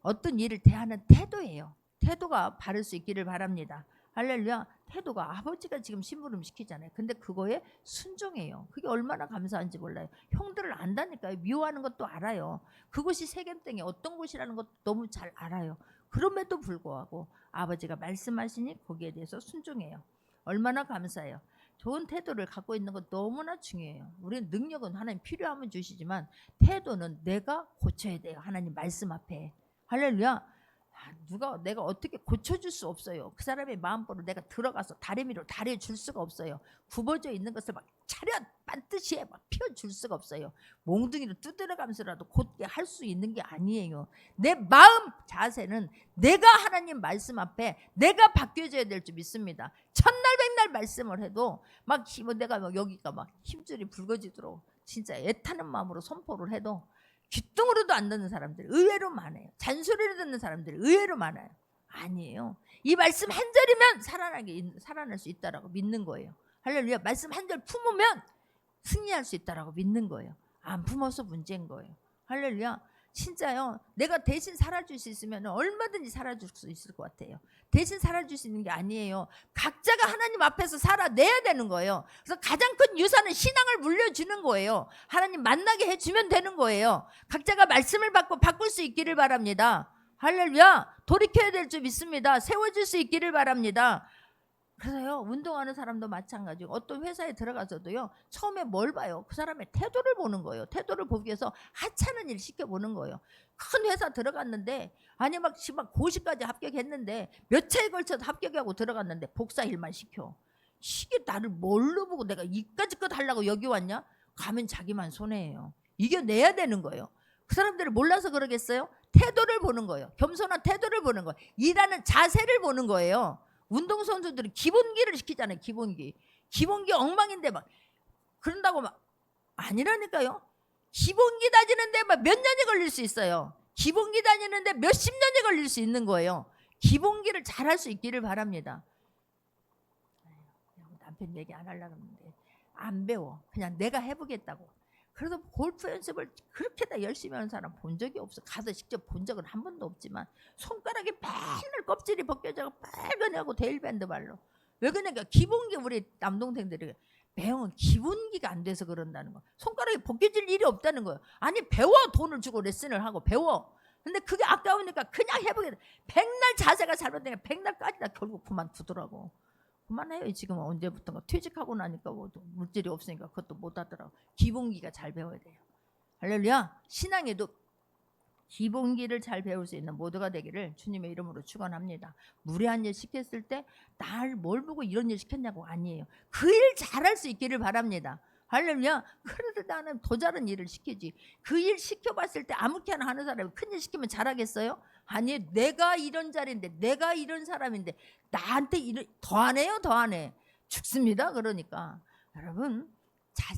어떤 일을 대하는 태도예요. 태도가 바를 수 있기를 바랍니다. 할렐루야. 태도가 아버지가 지금 심부름 시키잖아요. 근데 그거에 순종해요. 그게 얼마나 감사한지 몰라요. 형들을 안다니까요. 미워하는 것도 알아요. 그곳이 세겜땡이 어떤 곳이라는 것도 너무 잘 알아요. 그럼에도 불구하고 아버지가 말씀하시니 거기에 대해서 순종해요. 얼마나 감사해요. 좋은 태도를 갖고 있는 것 너무나 중요해요. 우리는 능력은 하나님 필요하면 주시지만 태도는 내가 고쳐야 돼요. 하나님 말씀 앞에. 할렐루야. 내가 어떻게 고쳐줄 수 없어요. 그 사람의 마음보로 내가 들어가서 다리미로 다려줄 수가 없어요. 굽어져 있는 것을 막 차렷 반드시 막 펴줄 수가 없어요. 몽둥이로 두드려가면서라도 곧게 할 수 있는 게 아니에요. 내 마음 자세는 내가 하나님 말씀 앞에 내가 바뀌어져야 될 줄 믿습니다. 첫날 백날 말씀을 해도 막 내가 막 여기가 막 힘줄이 붉어지도록 진짜 애타는 마음으로 선포를 해도 귀뚱으로도 안 듣는 사람들 의외로 많아요. 잔소리를 듣는 사람들이 의외로 많아요. 아니에요. 이 말씀 한 절이면 살아날 수 있다라고 믿는 거예요. 할렐루야. 말씀 한 절 품으면 승리할 수 있다라고 믿는 거예요. 안 품어서 문제인 거예요. 할렐루야. 진짜요. 내가 대신 살아줄 수 있으면 얼마든지 살아줄 수 있을 것 같아요. 대신 살아줄 수 있는 게 아니에요. 각자가 하나님 앞에서 살아내야 되는 거예요. 그래서 가장 큰 유산은 신앙을 물려주는 거예요. 하나님 만나게 해주면 되는 거예요. 각자가 말씀을 받고 바꿀 수 있기를 바랍니다. 할렐루야. 돌이켜야 될 줄 믿습니다. 세워질 수 있기를 바랍니다. 그래서요, 운동하는 사람도 마찬가지고 어떤 회사에 들어가서도요, 처음에 뭘 봐요? 그 사람의 태도를 보는 거예요. 태도를 보기 위해서 하찮은 일 시켜보는 거예요. 큰 회사 들어갔는데, 아니 막 고시까지 합격했는데 몇 차에 걸쳐서 합격하고 들어갔는데 복사 일만 시켜. 이게 나를 뭘로 보고 내가 이까지 것 하려고 여기 왔냐? 가면 자기만 손해예요. 이겨내야 되는 거예요. 그 사람들을 몰라서 그러겠어요? 태도를 보는 거예요. 겸손한 태도를 보는 거예요. 일하는 자세를 보는 거예요. 운동선수들은 기본기를 시키잖아요. 기본기 엉망인데 막 그런다고 막 아니라니까요. 기본기 다니는데 막 몇 년이 걸릴 수 있어요. 기본기 다니는데 몇십 년이 걸릴 수 있는 거예요. 기본기를 잘할 수 있기를 바랍니다. 남편 얘기 안 하려고 했는데 안 배워. 그냥 내가 해보겠다고. 그래서 골프 연습을 그렇게 다 열심히 하는 사람 본 적이 없어. 가서 직접 본 적은 한 번도 없지만 손가락이 맨날 껍질이 벗겨져서 빨간하고 데일밴드 발로. 왜 그러니까 기본기, 우리 남동생들이 배우면 기본기가 안 돼서 그런다는 거. 손가락이 벗겨질 일이 없다는 거예요. 아니 배워. 돈을 주고 레슨을 하고 배워. 근데 그게 아까우니까 그냥 해보겠다. 백날 자세가 잘못되니까 백날까지 다 결국 그만두더라고. 그만해요. 지금 언제부턴가 퇴직하고 나니까 뭐 물질이 없으니까 그것도 못하더라고. 기본기가 잘 배워야 돼요. 할렐루야. 신앙에도 기본기를 잘 배울 수 있는 모두가 되기를 주님의 이름으로 축원합니다. 무례한 일 시켰을 때 날 뭘 보고 이런 일 시켰냐고 아니에요. 그 일 잘할 수 있기를 바랍니다. 할렐루야. 그래도 나는 더 잘한 일을 시키지. 그 일 시켜봤을 때 아무렇게나 하는 사람이 큰 일 시키면 잘하겠어요? 아니, 내가 이런 자리인데, 내가 이런 사람인데 나한테 더 안 해요? 더 안 해. 죽습니다. 그러니까 여러분,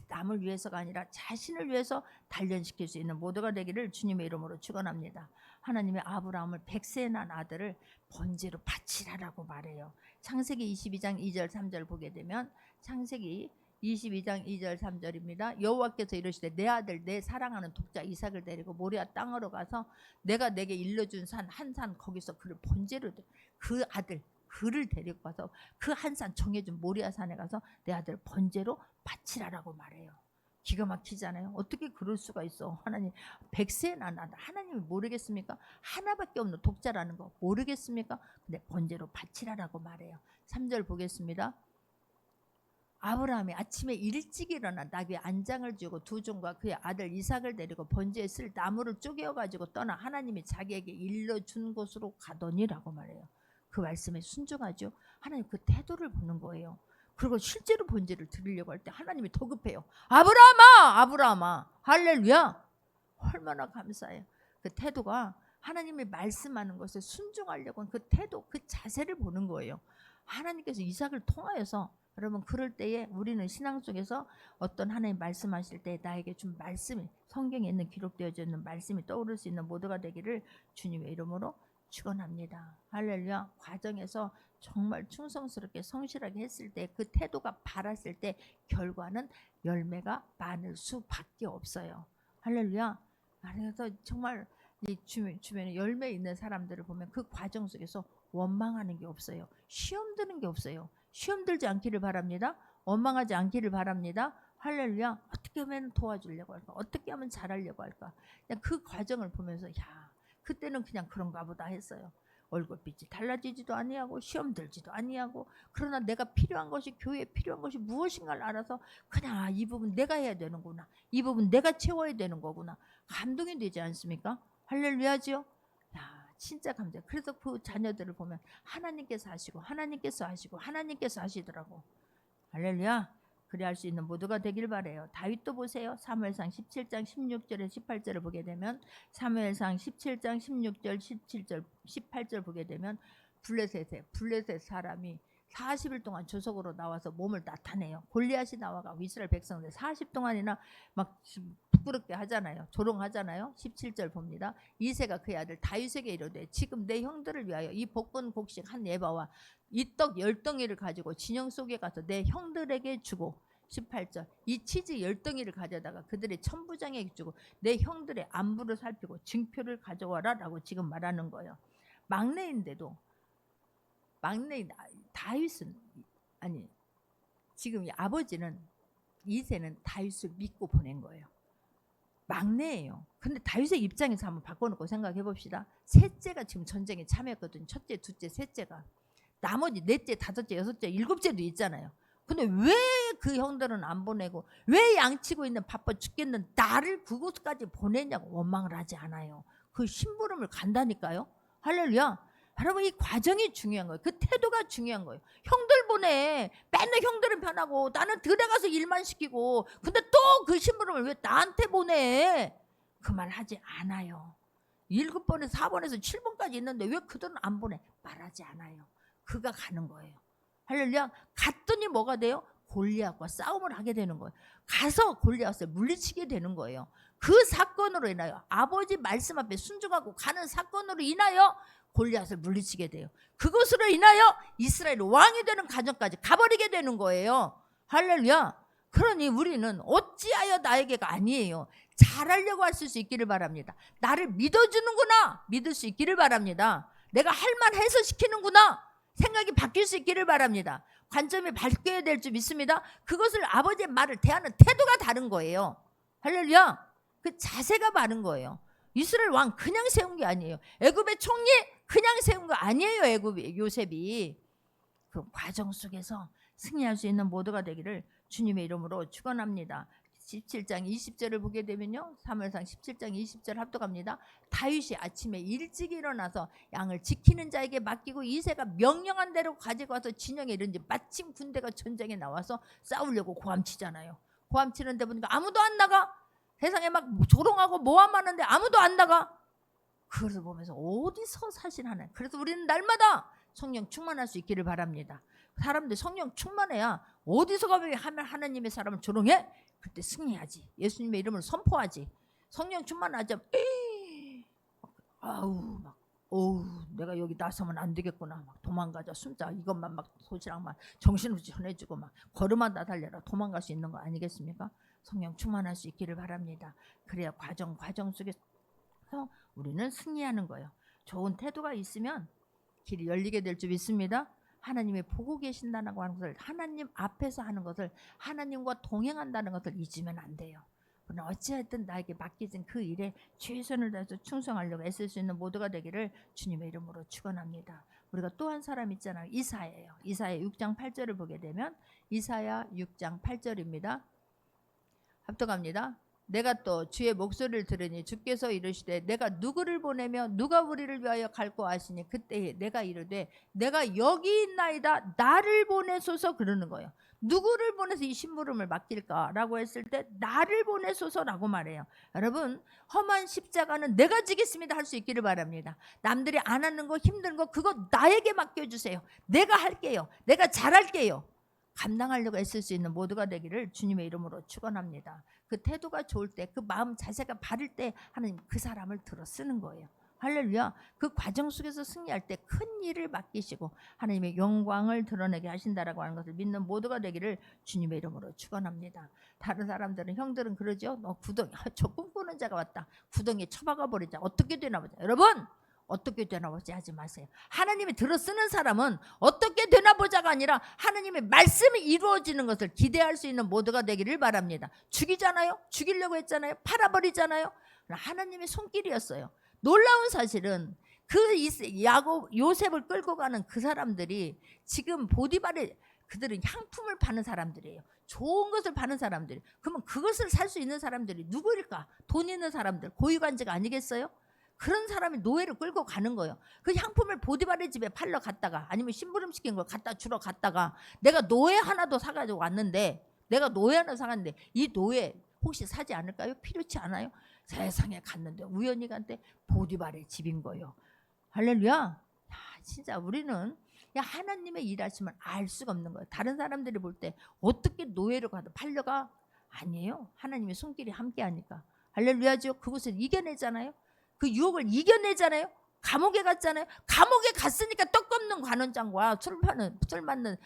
남을 위해서가 아니라 자신을 위해서 단련시킬 수 있는 모두가 되기를 주님의 이름으로 축원합니다. 하나님의 아브라함을 100세에 난 아들을 번제로 바치라라고 말해요. 창세기 22장 2절 3절 보게 되면, 창세기 22장 2절 3절입니다. 여호와께서 이르시되 내 아들 내 사랑하는 독자 이삭을 데리고 모리아 땅으로 가서 내가 내게 일러준 산 한 산 거기서 그를 번제로, 그 아들 그를 데리고 가서 그 한 산 정해준 모리아 산에 가서 내 아들 번제로 바치라라고 말해요. 기가 막히잖아요. 어떻게 그럴 수가 있어. 하나님 100세에 난 아들, 하나님이 모르겠습니까? 하나밖에 없는 독자라는 거 모르겠습니까? 근데 번제로 바치라라고 말해요. 3절 보겠습니다. 아브라함이 아침에 일찍 일어나 나귀 안장을 주고 두 종과 그의 아들 이삭을 데리고 번제에 쓸 나무를 쪼개어가지고 떠나 하나님이 자기에게 일러준 곳으로 가더니라고 말해요. 그 말씀에 순종하죠. 하나님 그 태도를 보는 거예요. 그리고 실제로 번제를 드리려고 할 때 하나님이 더 급해요. 아브라함아, 아브라함아, 할렐루야. 얼마나 감사해요. 그 태도가 하나님이 말씀하는 것에 순종하려고 하는 그 태도, 그 자세를 보는 거예요. 하나님께서 이삭을 통하여서, 여러분 그럴 때에 우리는 신앙 속에서 어떤 하나님 말씀하실 때 나에게 준 말씀이, 성경에 있는 기록되어져 있는 말씀이 떠오를 수 있는 모두가 되기를 주님의 이름으로 축원합니다. 할렐루야. 과정에서 정말 충성스럽게 성실하게 했을 때, 그 태도가 바랐을 때 결과는 열매가 많을 수밖에 없어요. 할렐루야. 그래서 정말 이 주변에 열매 있는 사람들을 보면 그 과정 속에서 원망하는 게 없어요. 시험 드는 게 없어요. 시험 들지 않기를 바랍니다. 원망하지 않기를 바랍니다. 할렐루야. 어떻게 하면 도와주려고 할까? 어떻게 하면 잘하려고 할까? 그냥 그 과정을 보면서 야, 그때는 그냥 그런가 보다 했어요. 얼굴빛이 달라지지도 아니하고 시험 들지도 아니하고, 그러나 내가 필요한 것이, 교회에 필요한 것이 무엇인가를 알아서 그냥 이 부분 내가 해야 되는구나, 이 부분 내가 채워야 되는 거구나, 감동이 되지 않습니까? 할렐루야지요. 야, 진짜 감사. 그래서 그 자녀들을 보면 하나님께서 하시고 하나님께서 하시고 하나님께서 하시더라고. 할렐루야. 그래 할 수 있는 모두가 되길 바래요. 다윗도 보세요. 사무엘상 17장 16절에 18절을 보게 되면, 사무엘상 17장 16절 17절 18절 보게 되면 블레셋 사람이 40일 동안 조석으로 나와서 몸을 나타내요. 골리앗이 나와가 이스라엘 백성들 40 동안이나 막 부끄럽게 하잖아요. 조롱하잖아요. 17절 봅니다. 이새가 그의 아들 다윗에게 이르되 지금 내 형들을 위하여 이 볶은 곡식 한 에바와 이 떡 10덩이를 가지고 진영 속에 가서 내 형들에게 주고, 18절 이 치즈 10덩이를 가져다가 그들의 천부장에게 주고 내 형들의 안부를 살피고 증표를 가져와라 라고 지금 말하는 거예요. 막내인데도 막내인 다윗은 아니 지금 이 아버지는 이새는 다윗을 믿고 보낸 거예요. 막내예요. 근데 다윗의 입장에서 한번 바꿔놓고 생각해 봅시다. 셋째가 지금 전쟁에 참여했거든요. 첫째, 둘째, 셋째가. 나머지 넷째, 다섯째, 여섯째, 일곱째도 있잖아요. 근데 왜 그 형들은 안 보내고 왜 양치고 있는 바빠 죽겠는 나를 그곳까지 보내냐고 원망을 하지 않아요. 그 심부름을 간다니까요. 할렐루야. 여러분 이 과정이 중요한 거예요. 그 태도가 중요한 거예요. 형들 보내. 맨날 형들은 편하고 나는 들어가서 일만 시키고 근데 또 그 심부름을 왜 나한테 보내. 그 말 하지 않아요. 7번에서 4번에서 7번까지 있는데 왜 그들은 안 보내. 말하지 않아요. 그가 가는 거예요. 할렐루야. 갔더니 뭐가 돼요? 골리앗과 싸움을 하게 되는 거예요. 가서 골리앗을 물리치게 되는 거예요. 그 사건으로 인하여 아버지 말씀 앞에 순종하고 가는 사건으로 인하여 골리앗을 물리치게 돼요. 그것으로 인하여 이스라엘 왕이 되는 과정까지 가버리게 되는 거예요. 할렐루야. 그러니 우리는 어찌하여 나에게가 아니에요. 잘하려고 할 수 있기를 바랍니다. 나를 믿어주는구나 믿을 수 있기를 바랍니다. 내가 할 만해서 시키는구나 생각이 바뀔 수 있기를 바랍니다. 관점이 바뀌어야 될 줄 믿습니다. 그것을 아버지의 말을 대하는 태도가 다른 거예요. 할렐루야. 그 자세가 바른 거예요. 이스라엘 왕 그냥 세운 게 아니에요. 애굽의 총리 그냥 세운 거 아니에요. 애굽이 요셉이. 그 과정 속에서 승리할 수 있는 모두가 되기를 주님의 이름으로 축원합니다. 17장 20절을 보게 되면요. 사무엘상 17장 20절 합독합니다. 다윗이 아침에 일찍 일어나서 양을 지키는 자에게 맡기고 이새가 명령한 대로 가지고 와서 진영에 이른지 마침 군대가 전쟁에 나와서 싸우려고 고함치잖아요. 고함치는데 보니까 아무도 안 나가. 세상에 막 조롱하고 모함하는데 아무도 안 나가. 그걸 보면서 어디서 사실하나. 그래서 우리는 날마다 성령 충만할 수 있기를 바랍니다. 사람들 성령 충만해야 어디서 가면 하나님의 사람을 조롱해? 그때 승리하지. 예수님의 이름을 선포하지. 성령 충만하자. 아우 막 내가 여기 나서면 안 되겠구나. 막 도망가자. 숨자. 이것만 막 소시랑만 정신을 전해주고 막 걸음마다 달려라. 도망갈 수 있는 거 아니겠습니까? 성령 충만할 수 있기를 바랍니다. 그래야 과정 속에서 우리는 승리하는 거예요. 좋은 태도가 있으면 길이 열리게 될 줄 믿습니다. 하나님이 보고 계신다는 것을 하나님 앞에서 하는 것을 하나님과 동행한다는 것을 잊으면 안 돼요. 그러나 어찌하든 나에게 맡겨진 그 일에 최선을 다해서 충성하려고 애쓸 수 있는 모두가 되기를 주님의 이름으로 축원합니다. 우리가 또 한 사람 있잖아요. 이사야예요. 이사야 6장 8절을 보게 되면 이사야 6장 8절입니다. 합독합니다. 내가 또 주의 목소리를 들으니 주께서 이르시되 내가 누구를 보내며 누가 우리를 위하여 갈고 하시니 그때에 내가 이르되 내가 여기 있나이다 나를 보내소서 그러는 거예요. 누구를 보내서 이 심부름을 맡길까라고 했을 때 나를 보내소서라고 말해요. 여러분 험한 십자가는 내가 지겠습니다 할 수 있기를 바랍니다. 남들이 안 하는 거 힘든 거 그거 나에게 맡겨주세요. 내가 할게요. 내가 잘할게요. 감당하려고 애쓸 수 있는 모두가 되기를 주님의 이름으로 축원합니다. 그 태도가 좋을 때, 그 마음 자세가 바를 때 하나님 그 사람을 들어 쓰는 거예요. 할렐루야. 그 과정 속에서 승리할 때 큰 일을 맡기시고 하나님의 영광을 드러내게 하신다라고 하는 것을 믿는 모두가 되기를 주님의 이름으로 축원합니다. 다른 사람들은 형들은 그러죠. 너 구덩이 저 꿈꾸는 자가 왔다. 구덩이에 처박아 버리자. 어떻게 되나 보자. 여러분 어떻게 되나 보자 하지 마세요. 하나님이 들어 쓰는 사람은 어떻게 되나 보자가 아니라 하나님의 말씀이 이루어지는 것을 기대할 수 있는 모두가 되기를 바랍니다. 죽이잖아요. 죽이려고 했잖아요. 팔아버리잖아요. 하나님의 손길이었어요. 놀라운 사실은 그 요셉을 끌고 가는 그 사람들이 지금 보디발에 그들은 향품을 파는 사람들이에요. 좋은 것을 파는 사람들. 그러면 그것을 살 수 있는 사람들이 누구일까? 돈 있는 사람들, 고위관직 아니겠어요? 그런 사람이 노예를 끌고 가는 거예요. 그 향품을 보디발의 집에 팔러 갔다가 아니면 심부름 시킨 걸 갖다 주러 갔다가 내가 노예 하나도 사가지고 왔는데 내가 노예 하나 사갔는데 이 노예 혹시 사지 않을까요? 필요치 않아요? 세상에 갔는데 우연히 갔는데 보디발의 집인 거예요. 할렐루야. 야, 진짜 우리는 하나님의 일하심을 알 수가 없는 거예요. 다른 사람들이 볼 때 어떻게 노예로 가도 팔려가? 아니에요. 하나님의 손길이 함께하니까. 할렐루야죠. 그것을 이겨내잖아요. 그 유혹을 이겨내잖아요. 감옥에 갔잖아요. 감옥에 갔으니까 떡 굽는 관원장과 술 맞는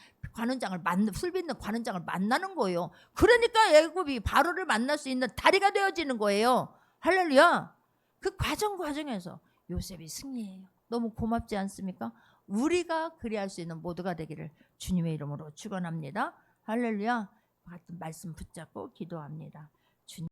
술 빚는 관원장을 만나는 거예요. 그러니까 애굽이 바로를 만날 수 있는 다리가 되어지는 거예요. 할렐루야. 그 과정에서 요셉이 승리해요. 너무 고맙지 않습니까? 우리가 그리할 수 있는 모두가 되기를 주님의 이름으로 축원합니다. 할렐루야. 같은 말씀 붙잡고 기도합니다. 주님